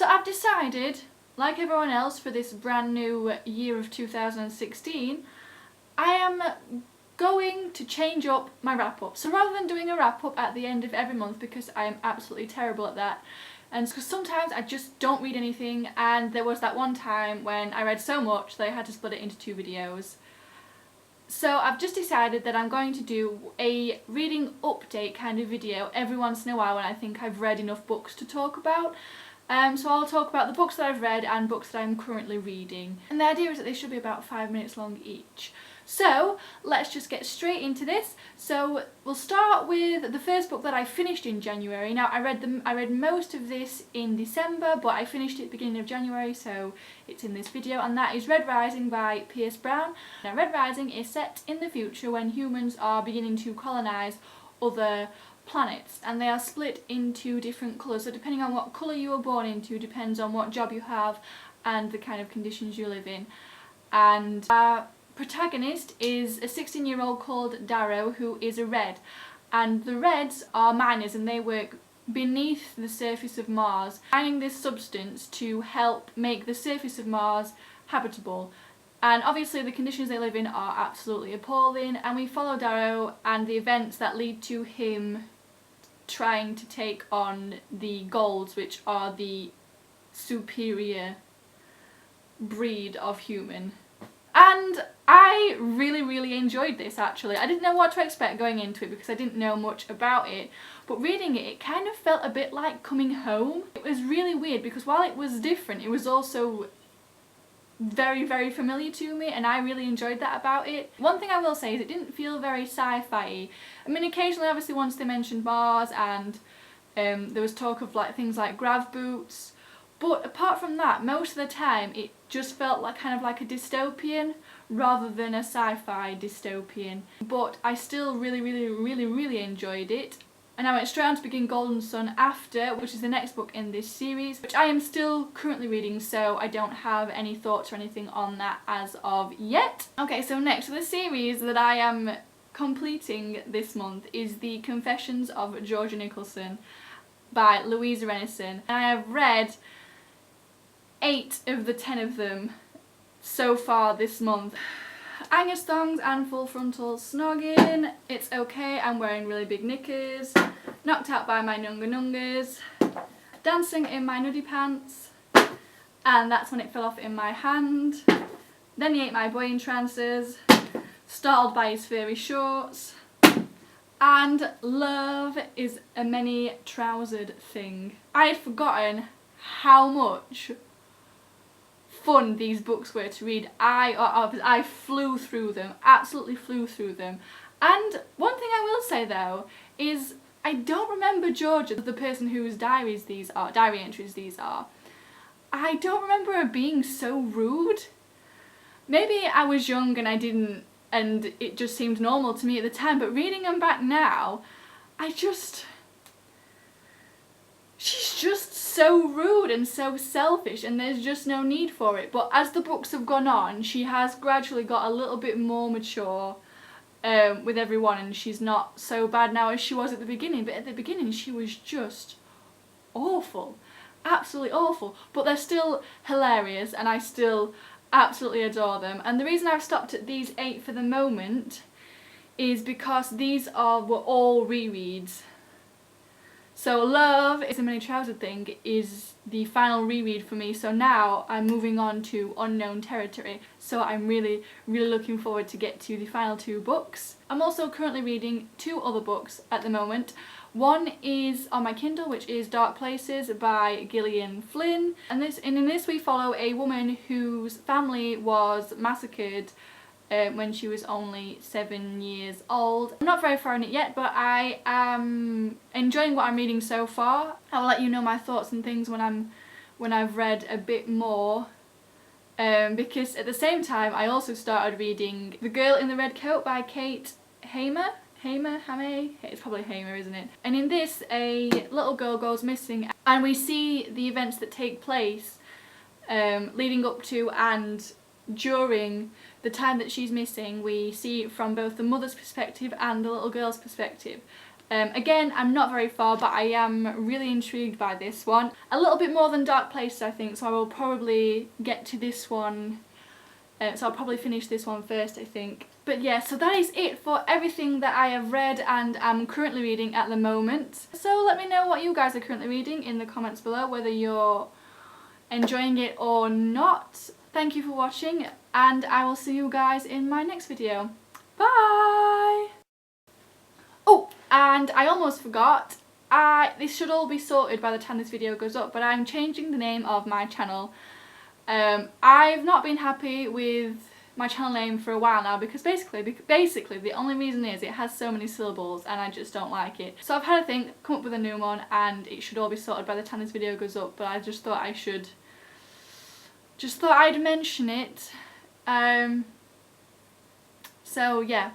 So I've decided, like everyone else, for this brand new year of 2016, I am going to change up my wrap-up. So rather than doing a wrap-up at the end of every month, because I am absolutely terrible at that, and because sometimes I just don't read anything, and there was that one time when I read so much that I had to split it into 2 videos. So I've just decided that I'm going to do a reading update kind of video every once in a while when I think I've read enough books to talk about. So I'll talk about the books that I've read and books that I'm currently reading. And the idea is that they should be about 5 minutes long each. So let's just get straight into this. So we'll start with the first book that I finished in January. Now I read most of this in December, but I finished it at the beginning of January, so it's in this video, and that is Red Rising by Pierce Brown. Now Red Rising is set in the future when humans are beginning to colonise other planets, and they are split into different colours, so depending on what colour you were born into depends on what job you have and the kind of conditions you live in. And our protagonist is a 16-year-old called Darrow, who is a Red, and the Reds are miners and they work beneath the surface of Mars, mining this substance to help make the surface of Mars habitable. And obviously the conditions they live in are absolutely appalling, and we follow Darrow and the events that lead to him trying to take on the Golds, which are the superior breed of human. And I really enjoyed this actually. I didn't know what to expect going into it because I didn't know much about it, but reading it, it kind of felt a bit like coming home. It was really weird because while it was different, it was also very familiar to me, and I really enjoyed that about it. One thing I will say is it didn't feel very sci-fi-y. I mean, occasionally obviously once they mentioned Mars and there was talk of things like grav boots, but apart from that, most of the time it just felt like kind of like a dystopian rather than a sci-fi dystopian. But I still really enjoyed it. And I went straight on to begin Golden Son after, which is the next book in this series, which I am still currently reading, so I don't have any thoughts or anything on that as of yet. Okay, so next, the series that I am completing this month is The Confessions of Georgia Nicholson by Louise Renison. And I have read 8 of the 10 of them so far this month. Angus thongs and full frontal snogging, it's okay, I'm wearing really big knickers, knocked out by my nunga nungas, dancing in my nudie pants, and that's when it fell off in my hand. Then he ate my boy in trances, startled by his furry shorts, and love is a many trousered thing. I had forgotten how much fun these books were to read. I flew through them, absolutely flew through them. And one thing I will say though is I don't remember Georgia, the person whose diary entries these are. I don't remember her being so rude. Maybe I was young and and it just seemed normal to me at the time, but reading them back now, she's just so rude and so selfish, and there's just no need for it. But as the books have gone on, she has gradually got a little bit more mature with everyone, and she's not so bad now as she was at the beginning. But at the beginning she was just awful, absolutely awful. But they're still hilarious and I still absolutely adore them. And the reason I've stopped at these 8 for the moment is because these were all rereads. So Love is a Many Trousered Thing is the final reread for me, so now I'm moving on to Unknown Territory. So I'm really looking forward to get to the final 2 books. I'm also currently reading 2 other books at the moment. One is on my Kindle, which is Dark Places by Gillian Flynn. And in this we follow a woman whose family was massacred when she was only 7 years old. I'm not very far in it yet, but I am enjoying what I'm reading so far. I'll let you know my thoughts and things when I've read a bit more. Because at the same time I also started reading The Girl in the Red Coat by Kate Hamer. It's probably Hamer, isn't it? And in this, a little girl goes missing and we see the events that take place leading up to and during the time that she's missing. We see it from both the mother's perspective and the little girl's perspective. Again, I'm not very far, but I am really intrigued by this one. A little bit more than Dark Places, I think, so I will probably get to this one. So I'll probably finish this one first, I think. But yeah, so that is it for everything that I have read and am currently reading at the moment. So let me know what you guys are currently reading in the comments below, whether you're enjoying it or not. Thank you for watching, and I will see you guys in my next video. Bye! Oh, and I almost forgot, this should all be sorted by the time this video goes up, but I'm changing the name of my channel. I've not been happy with my channel name for a while now because basically the only reason is it has so many syllables and I just don't like it. So I've had a think, come up with a new one, and it should all be sorted by the time this video goes up, but I just thought I'd mention it. So yeah.